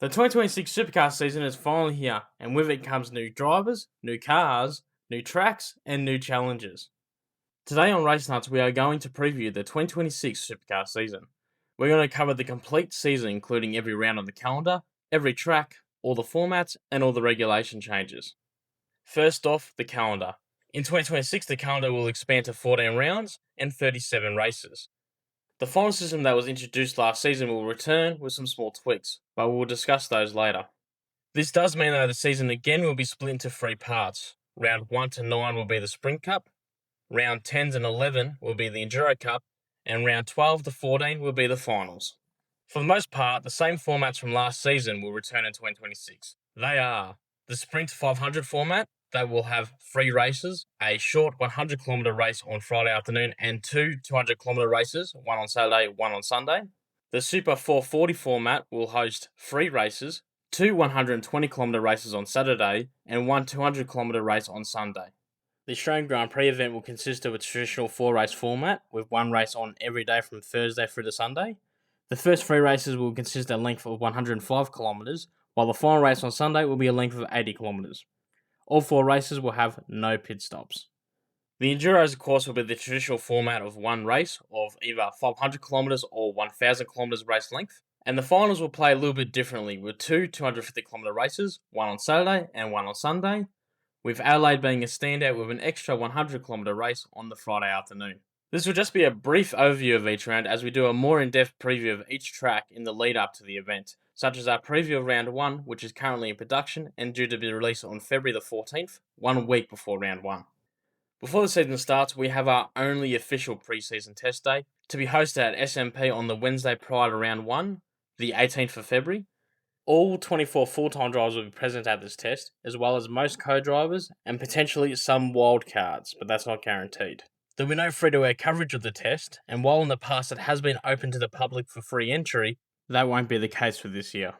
The 2026 Supercar season is finally here, and with it comes new drivers, new cars, new tracks, and new challenges. Today on RaceNuts, we are going to preview the 2026 Supercar season. We're going to cover the complete season, including every round on the calendar, every track, all the formats, and all the regulation changes. First off, the calendar. In 2026, the calendar will expand to 14 rounds and 37 races. The final system that was introduced last season will return with some small tweaks, but we will discuss those later. This does mean that the season again will be split into 3 parts. Round 1 to 9 will be the Sprint Cup, round 10 and 11 will be the Enduro Cup, and round 12 to 14 will be the finals. For the most part, the same formats from last season will return in 2026. They are the Sprint 500 format, that will have 3 races, a short 100km race on Friday afternoon and 2 200km races, one on Saturday, one on Sunday. The Super 440 format will host 3 races, 2 120km races on Saturday and 1 200km race on Sunday. The Australian Grand Prix event will consist of a traditional 4-race format with 1 race on every day from Thursday through to Sunday. The first 3 races will consist of a length of 105km, while the final race on Sunday will be a length of 80km. All 4 races will have no pit stops. The Enduros, of course, will be the traditional format of 1 race of either 500km or 1000km race length, and the finals will play a little bit differently with 2 250km races, one on Saturday and one on Sunday, with Adelaide being a standout with an extra 100km race on the Friday afternoon. This will just be a brief overview of each round as we do a more in-depth preview of each track in the lead up to the event, such as our preview of round 1, which is currently in production and due to be released on February the 14th, 1 week before round 1. Before the season starts, we have our only official preseason test day to be hosted at SMP on the Wednesday prior to round 1, the 18th of February. All 24 full-time drivers will be present at this test, as well as most co-drivers and potentially some wild cards, but that's not guaranteed. There will be no free-to-air coverage of the test, and while in the past it has been open to the public for free entry, that won't be the case for this year.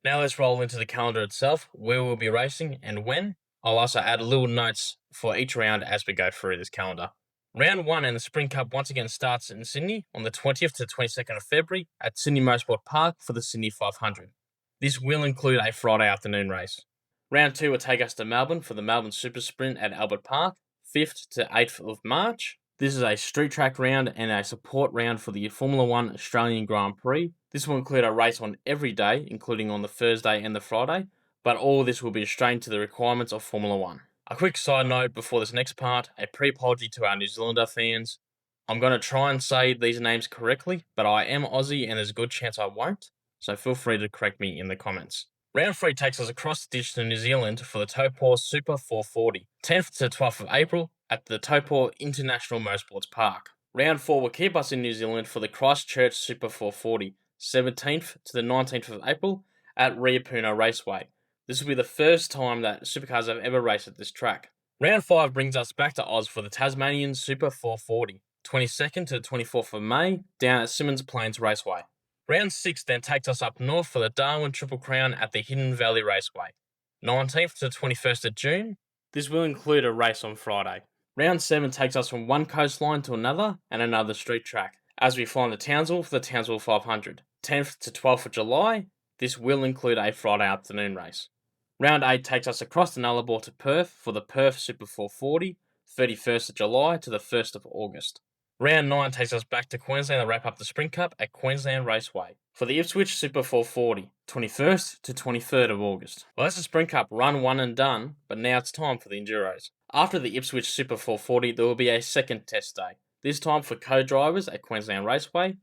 Now let's roll into the calendar itself, where we'll be racing and when. I'll also add little notes for each round as we go through this calendar. Round 1 in the Sprint Cup once again starts in Sydney on the 20th to 22nd of February at Sydney Motorsport Park for the Sydney 500. This will include a Friday afternoon race. Round 2 will take us to Melbourne for the Melbourne Super Sprint at Albert Park, 5th to 8th of March. This is a street track round and a support round for the Formula 1 Australian Grand Prix. This will include a race on every day, including on the Thursday and the Friday, but all this will be restrained to the requirements of Formula 1. A quick side note before this next part, a pre-apology to our New Zealander fans. I'm going to try and say these names correctly, but I am Aussie and there's a good chance I won't, so feel free to correct me in the comments. Round 3 takes us across the ditch to New Zealand for the Taupō Super 440, 10th to 12th of April at the Taupō International Motorsports Park. Round 4 will keep us in New Zealand for the Christchurch Super 440, 17th to the 19th of April at Riapuna Raceway. This will be the first time that Supercars have ever raced at this track. Round 5 brings us back to Oz for the Tasmanian Super 440, 22nd to the 24th of May down at Symmons Plains Raceway. Round 6 then takes us up north for the Darwin Triple Crown at the Hidden Valley Raceway, 19th to 21st of June. This will include a race on Friday. Round 7 takes us from one coastline to another and another street track, as we find the Townsville for the Townsville 500, 10th to 12th of July. This will include a Friday afternoon race. Round 8 takes us across the Nullarbor to Perth for the Perth Super 440, 31st of July to the 1st of August. Round 9 takes us back to Queensland to wrap up the Sprint Cup at Queensland Raceway for the Ipswich Super 440, 21st to 23rd of August. Well, that's the Sprint Cup run, one and done, but now it's time for the Enduros. After the Ipswich Super 440, there will be a second test day, this time for co-drivers at Queensland Raceway.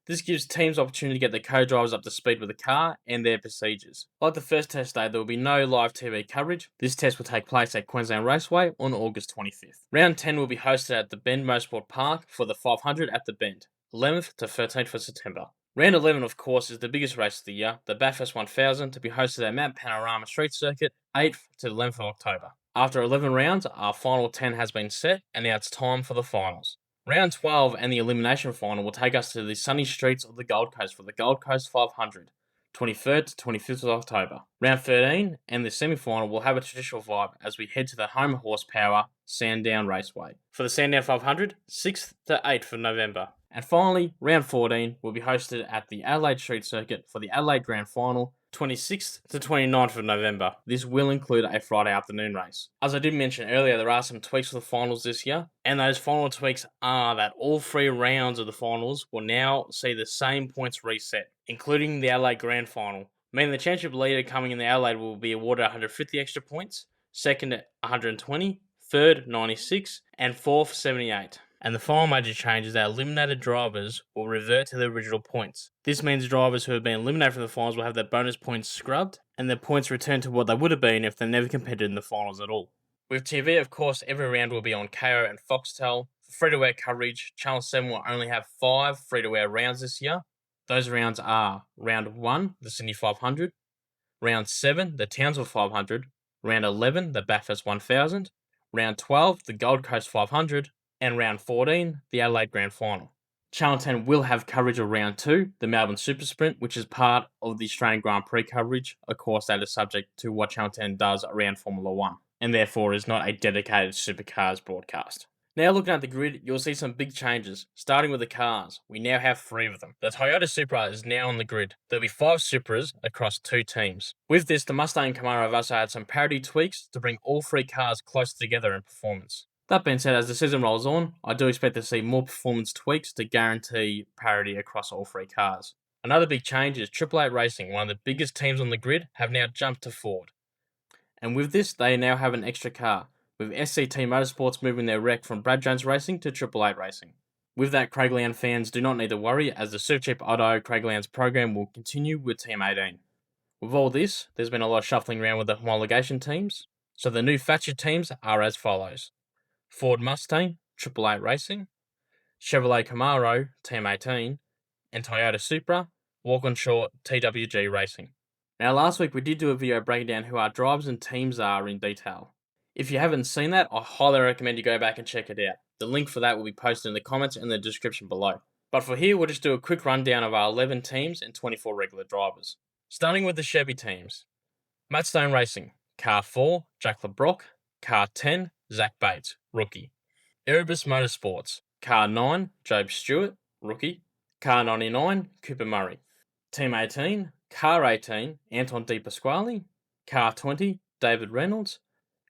This gives teams opportunity to get the co-drivers up to speed with the car and their procedures. Like the first test day, there will be no live TV coverage. This test will take place at Queensland Raceway on August 25th. Round 10 will be hosted at the Bend Motorsport Park for the 500 at the Bend, 11th to 13th of September. Round 11, of course, is the biggest race of the year, the Bathurst 1000, to be hosted at Mount Panorama Street Circuit, 8th to 11th of October. After 11 rounds, our final 10 has been set, and now it's time for the finals. Round 12 and the elimination final will take us to the sunny streets of the Gold Coast for the Gold Coast 500, 23rd to 25th of October. Round 13 and the semi-final will have a traditional vibe as we head to the home horsepower Sandown Raceway for the Sandown 500, 6th to 8th of November. And finally, round 14 will be hosted at the Adelaide Street Circuit for the Adelaide Grand Final, 26th to 29th of November. This will include a Friday afternoon race. As I did mention earlier, there are some tweaks for the finals this year, and those final tweaks are that all 3 rounds of the finals will now see the same points reset, including the Adelaide Grand Final, meaning the championship leader coming in the Adelaide will be awarded 150 extra points, second at 120, third 96, and fourth 78. And the final major change is that eliminated drivers will revert to their original points. This means drivers who have been eliminated from the finals will have their bonus points scrubbed, and their points returned to what they would have been if they never competed in the finals at all. With TV, of course, every round will be on KO and Foxtel. For free-to-air coverage, Channel 7 will only have 5 free-to-air rounds this year. Those rounds are Round 1, the Sydney 500, Round 7, the Townsville 500, Round 11, the Bathurst 1000, Round 12, the Gold Coast 500, and Round 14, the Adelaide Grand Final. Channel 10 will have coverage of Round 2, the Melbourne Super Sprint, which is part of the Australian Grand Prix coverage. Of course, that is subject to what Channel 10 does around Formula 1, and therefore is not a dedicated Supercars broadcast. Now looking at the grid, you'll see some big changes. Starting with the cars, we now have 3 of them. The Toyota Supra is now on the grid. There'll be 5 Supras across 2 teams. With this, the Mustang and Camaro have also had some parity tweaks to bring all 3 cars closer together in performance. That being said, as the season rolls on, I do expect to see more performance tweaks to guarantee parity across all 3 cars. Another big change is Triple Eight Racing, one of the biggest teams on the grid, have now jumped to Ford. And with this, they now have an extra car, with SCT Motorsports moving their wreck from Brad Jones Racing to Triple Eight Racing. With that, Craig Lowndes fans do not need to worry, as the Supercheap Auto Craig Lowndes program will continue with Team 18. With all this, there's been a lot of shuffling around with the homologation teams, so the new featured teams are as follows: Ford Mustang, Triple Eight Racing, Chevrolet Camaro, Team 18, and Toyota Supra, Walkinshaw, TWG Racing. Now last week we did do a video breaking down who our drivers and teams are in detail. If you haven't seen that, I highly recommend you go back and check it out. The link for that will be posted in the comments and the description below. But for here, we'll just do a quick rundown of our 11 teams and 24 regular drivers. Starting with the Chevy teams. Matt Stone Racing, Car 4, Jack LeBrock, Car 10, Zach Bates, rookie. Erebus Motorsports, Car 9, Job Stewart, rookie. Car 99, Cooper Murray. Team 18, Car 18, Anton De Pasquale. Car 20, David Reynolds.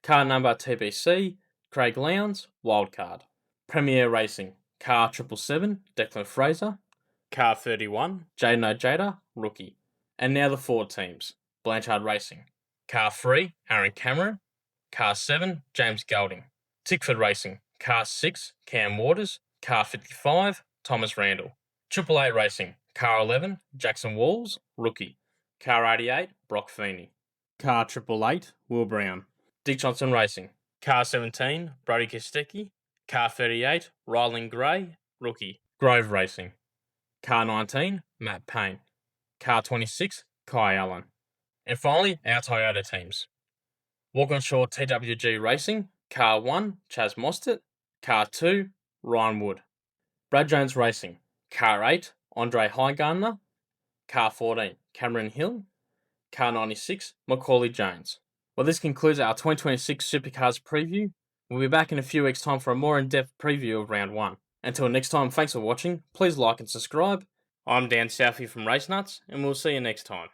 Car number TBC, Craig Lowndes, wildcard. Premier Racing, Car 777, Declan Fraser. Car 31, Jaden Ojeda, rookie. And now the Ford teams. Blanchard Racing, Car 3, Aaron Cameron. Car 7, James Golding. Tickford Racing, Car 6, Cam Waters. Car 55, Thomas Randall. Triple Eight Racing, Car 11, Jackson Walls, rookie. Car 88, Brock Feeney. Car 888, Will Brown. Dick Johnson Racing, Car 17, Brody Kostecki. Car 38, Ryland Gray, rookie. Grove Racing, Car 19, Matt Payne. Car 26, Kai Allen. And finally, our Toyota teams. Walkinshaw TWG Racing, Car 1, Chaz Mostert. Car 2, Ryan Wood. Brad Jones Racing, Car 8, Andre Highgartner. Car 14, Cameron Hill. Car 96, Macaulay Jones. Well, this concludes our 2026 Supercars preview. We'll be back in a few weeks' time for a more in-depth preview of Round 1. Until next time, thanks for watching. Please like and subscribe. I'm Dan Southey from RaceNuts, and we'll see you next time.